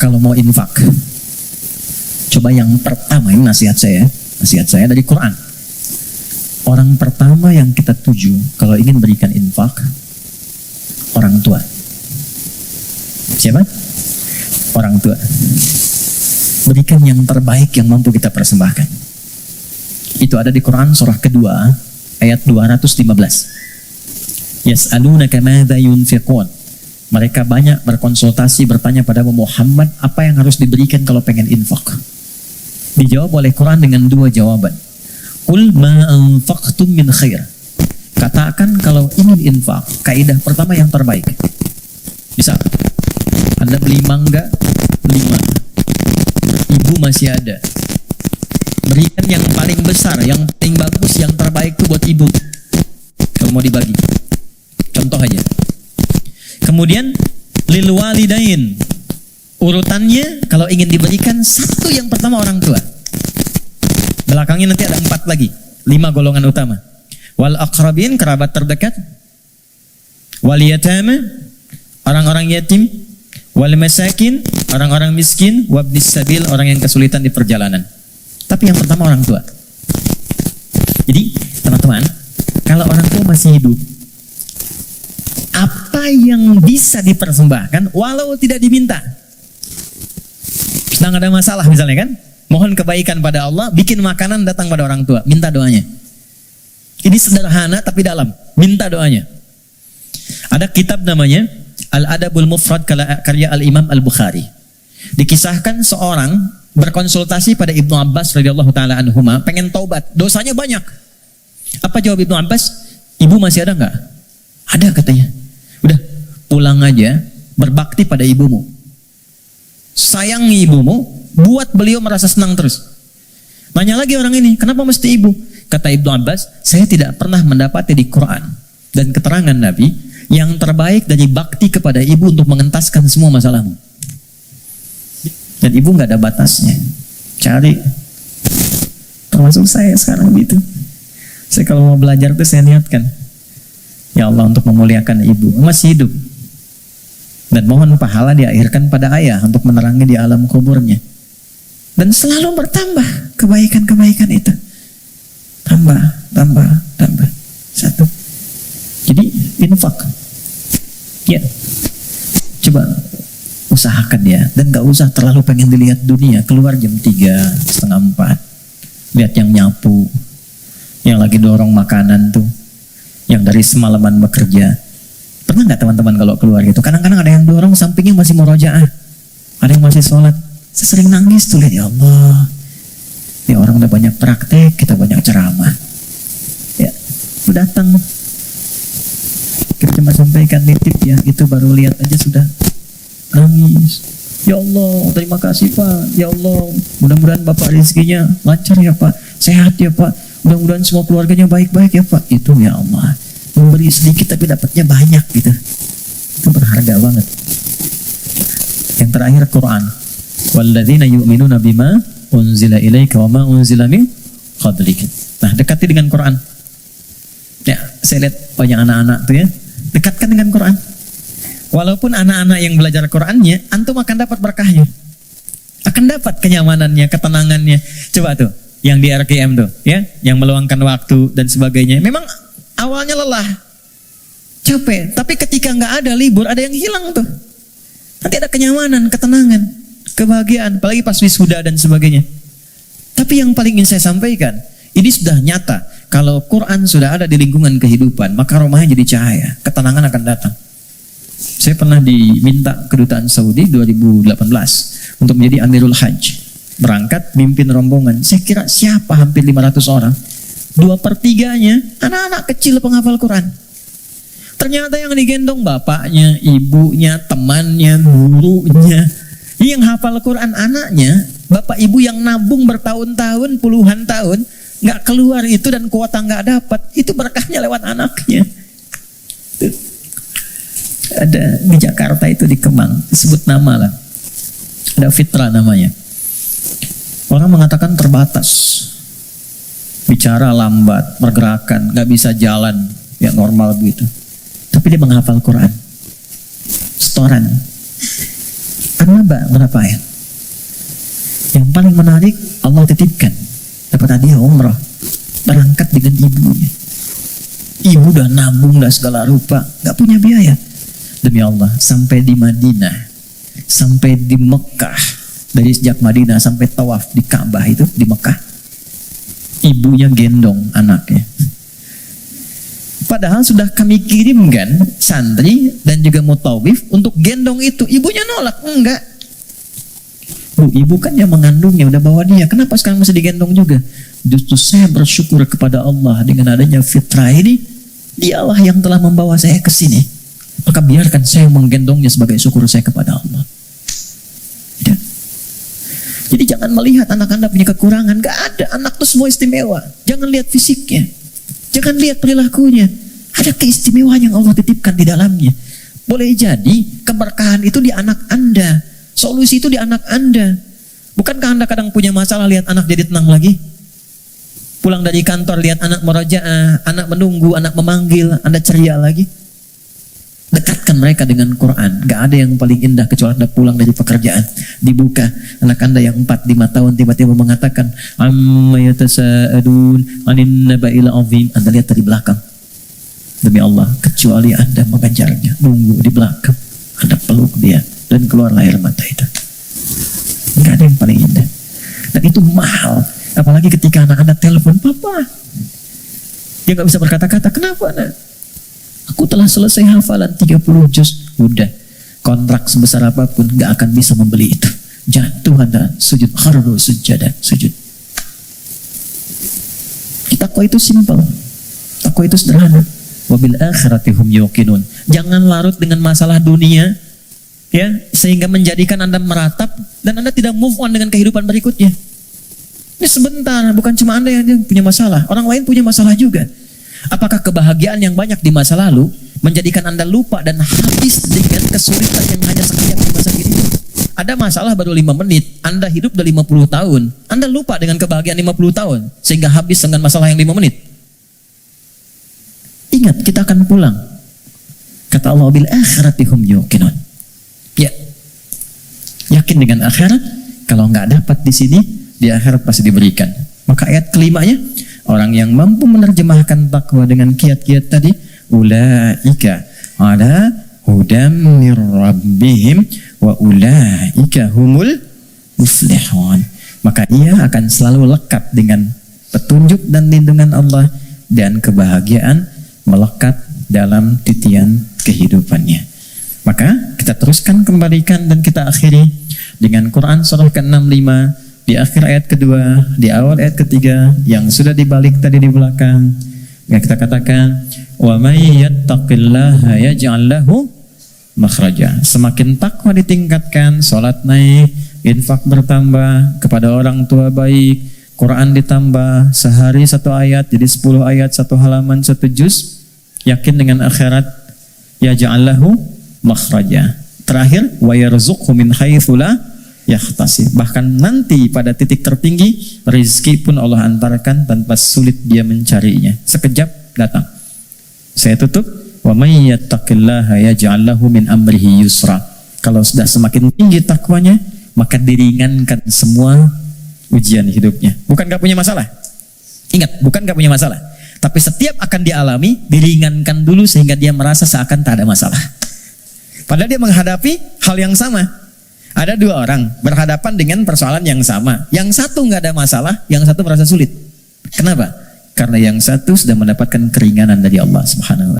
kalau mau infak, coba yang pertama, ini nasihat saya dari Quran. Orang pertama yang kita tuju kalau ingin berikan infak, orang tua. Siapa? Orang tua. Berikan yang terbaik yang mampu kita persembahkan. Itu ada di Quran surah kedua ayat 215. Yas'alunaka madza yunfiqun. Mereka banyak berkonsultasi, bertanya pada Muhammad apa yang harus diberikan kalau pengen infak. Dijawab oleh Quran dengan dua jawaban. Qul ma anfaqtum min khair. Katakan kalau ingin infak, kaidah pertama yang terbaik. Bisa. Anda beli mangga 5. Ibu masih ada. Berikan yang paling besar, yang paling bagus, yang terbaik itu buat ibu. Kalau mau dibagi. Contoh aja. Kemudian lil walidain. Urutannya kalau ingin diberikan satu yang pertama orang tua. Belakangnya nanti ada 4 lagi. 5 golongan utama. Wal aqrabin, kerabat terdekat. Wal yatama, orang-orang yatim. Wal masakin, orang-orang miskin. Wabnis sabil, orang yang kesulitan di perjalanan. Tapi yang pertama orang tua. Jadi teman-teman, kalau orang tua masih hidup, apa yang bisa dipersembahkan walau tidak diminta. Sedang ada masalah misalnya kan, mohon kebaikan pada Allah, bikin makanan datang pada orang tua, minta doanya. Ini sederhana tapi dalam, minta doanya. Ada kitab namanya Al-Adabul Mufrad karya Al-Imam Al-Bukhari. Dikisahkan seorang berkonsultasi pada Ibnu Abbas radhiyallahu taala anhuma, pengen taubat, dosanya banyak. Apa jawab Ibnu Abbas? Ibu masih ada nggak? Ada katanya. Udah, pulang aja, berbakti pada ibumu. Sayangi ibumu, buat beliau merasa senang terus. Nanya lagi orang ini, kenapa mesti ibu? Kata Ibnu Abbas, saya tidak pernah mendapati di Quran dan keterangan Nabi yang terbaik dari bakti kepada ibu untuk mengentaskan semua masalahmu. Dan ibu nggak ada batasnya. Cari. Termasuk saya sekarang gitu. Saya kalau mau belajar tuh saya niatkan, ya Allah untuk memuliakan ibu, masih hidup. Dan mohon pahala diakhirkan pada ayah untuk menerangi di alam kuburnya. Dan selalu bertambah kebaikan-kebaikan itu. Tambah. Satu. Jadi infak. Ya. Coba usahakan ya. Dan gak usah terlalu pengen dilihat dunia. Keluar jam 3, setengah 4. Lihat yang nyapu. Yang lagi dorong makanan tuh. Yang dari semalaman bekerja. Pernah gak teman-teman kalau keluar gitu? Kadang-kadang ada yang dorong sampingnya masih murojaah. Ada yang masih sholat. Saya sering nangis tuh lihat, ya Allah. Ya orang udah banyak praktek, kita banyak ceramah. Ya, udah datang. Kita cuma sampaikan nitip ya, itu baru lihat aja sudah nangis. Ya Allah, terima kasih Pak. Ya Allah, mudah-mudahan Bapak rezekinya lancar ya Pak. Sehat ya Pak. Mudah-mudahan semua keluarganya baik-baik ya Pak. Itu ya Allah. Memberi sedikit tapi dapatnya banyak gitu. Itu berharga banget. Yang terakhir Quran. Walladzina yu'minuna bima unzila ilaika wa ma unzila min qablika. Nah, dekati dengan Quran. Ya, saya lihat banyak anak-anak tuh ya. Dekatkan dengan Quran. Walaupun anak-anak yang belajar Qurannya, antum akan dapat berkahnya. Akan dapat kenyamanannya, ketenangannya. Coba tuh, yang di RKM tuh, ya, yang meluangkan waktu dan sebagainya. Memang awalnya lelah, capek, tapi ketika nggak ada libur, ada yang hilang tuh. Nanti ada kenyamanan, ketenangan, kebahagiaan, apalagi pas wisuda dan sebagainya. Tapi yang paling ingin saya sampaikan, ini sudah nyata. Kalau Quran sudah ada di lingkungan kehidupan, maka rumahnya jadi cahaya, ketenangan akan datang. Saya pernah diminta kedutaan Saudi 2018 untuk menjadi Amirul Hajj. Berangkat, mimpin rombongan. Saya kira siapa hampir 500 orang. 2/3-nya anak-anak kecil penghafal Quran. Ternyata yang digendong bapaknya, ibunya, temannya, gurunya. Yang hafal Quran anaknya, bapak ibu yang nabung bertahun-tahun, puluhan tahun, nggak keluar itu dan kuota nggak dapat, itu berkahnya lewat anaknya. Ada di Jakarta itu di Kemang, disebut nama lah. Ada Fitra namanya. Orang mengatakan terbatas. Bicara lambat, pergerakan, nggak bisa jalan, ya normal begitu. Tapi dia menghafal Quran. Setoran. An-Naba berapa ayat? Yang paling menarik, Allah titipkan dapat hadiah umrah, berangkat dengan ibunya. Ibu udah nabung, udah segala rupa, gak punya biaya. Demi Allah, sampai di Madinah, sampai di Mekah, dari sejak Madinah sampai tawaf di Ka'bah itu di Mekah, ibunya gendong anaknya. Padahal sudah kami kirimkan santri dan juga mutawif untuk gendong itu. Ibunya nolak, enggak. Bu, ibu kan yang mengandungnya, udah bawa dia. Kenapa sekarang masih digendong juga? Justru saya bersyukur kepada Allah dengan adanya fitrah ini. Dialah yang telah membawa saya ke sini. Maka biarkan saya menggendongnya sebagai syukur saya kepada Allah. Ya. Jadi jangan melihat anak Anda punya kekurangan. Gak ada, anak itu semua istimewa. Jangan lihat fisiknya. Jangan lihat perilakunya. Ada keistimewaan yang Allah titipkan di dalamnya. Boleh jadi keberkahan itu di anak Anda. Solusi itu di anak Anda. Bukankah Anda kadang punya masalah lihat anak jadi tenang lagi? Pulang dari kantor lihat anak merajaah, anak menunggu, anak memanggil, Anda ceria lagi. Dekatkan mereka dengan Quran. Gak ada yang paling indah kecuali Anda pulang dari pekerjaan. Dibuka, anak Anda yang 4-5 tahun tiba-tiba mengatakan amma yatasa'adun anin naba'il azim. Anda lihat dari belakang. Demi Allah, kecuali Anda mengejarnya, nunggu di belakang, Anda peluk dia dan keluar air mata itu. Gak ada yang paling indah. Dan itu mahal. Apalagi ketika anak Anda telepon, "Papa." Dia gak bisa berkata-kata. "Kenapa, Nak?" "Aku telah selesai hafalan 30 juz." Udah, kontrak sebesar apapun gak akan bisa membeli itu. Jatuh Anda sujud, kharru sujada, sujud. Takwa itu simpel. Takwa itu sederhana. Wabil akhirati hum yuqinun. Jangan larut dengan masalah dunia, ya, sehingga menjadikan Anda meratap dan Anda tidak move on dengan kehidupan berikutnya. Ini sebentar, bukan cuma Anda yang punya masalah, orang lain punya masalah juga. Apakah kebahagiaan yang banyak di masa lalu menjadikan Anda lupa dan habis dengan kesulitan yang hanya sekejap di masa kini? Ada masalah baru 5 menit, Anda hidup udah 50 tahun. Anda lupa dengan kebahagiaan 50 tahun, sehingga habis dengan masalah yang 5 menit. Ingat, kita akan pulang. Kata Allah, bil akhirati hum yuqinun. Ya, yakin dengan akhirat. Kalau nggak dapat di sini, di akhirat pasti diberikan. Maka ayat kelimanya, orang yang mampu menerjemahkan takwa dengan kiat-kiat tadi, ulaika ala hudam mir rabbihim wa ulaika humul muflihun. Maka ia akan selalu lekat dengan petunjuk dan lindungan Allah, dan kebahagiaan melekat dalam titian kehidupannya. Maka kita teruskan, kembalikan, dan kita akhiri dengan Quran surah ke-65 di akhir ayat kedua, di awal ayat ketiga yang sudah dibalik tadi di belakang. Yang kita katakan, wa may yattaqillaha yaj'al lahu makhraja. Semakin takwa ditingkatkan, salat naik, infak bertambah, kepada orang tua baik, Quran ditambah, sehari 1 ayat jadi 10 ayat, 1 halaman, 1 juz. Yakin dengan akhirat, yaj'al lahu makhraja. Terakhir, wa yarzuqhu min haitsu la yahtasib. Bahkan nanti pada titik tertinggi, rezeki pun Allah antarkan tanpa sulit dia mencarinya. Sekejap datang. Saya tutup, wa may yattaqillaha yaj'al lahu min amrihi yusra. Kalau sudah semakin tinggi takwanya, maka diringankan semua ujian hidupnya. Bukan gak punya masalah. Ingat, bukan gak punya masalah. Tapi setiap akan dialami, diringankan dulu sehingga dia merasa seakan tak ada masalah. Padahal dia menghadapi hal yang sama. Ada 2 orang berhadapan dengan persoalan yang sama. Yang satu nggak ada masalah, yang satu merasa sulit. Kenapa? Karena yang satu sudah mendapatkan keringanan dari Allah Subhanahu wa Ta'ala.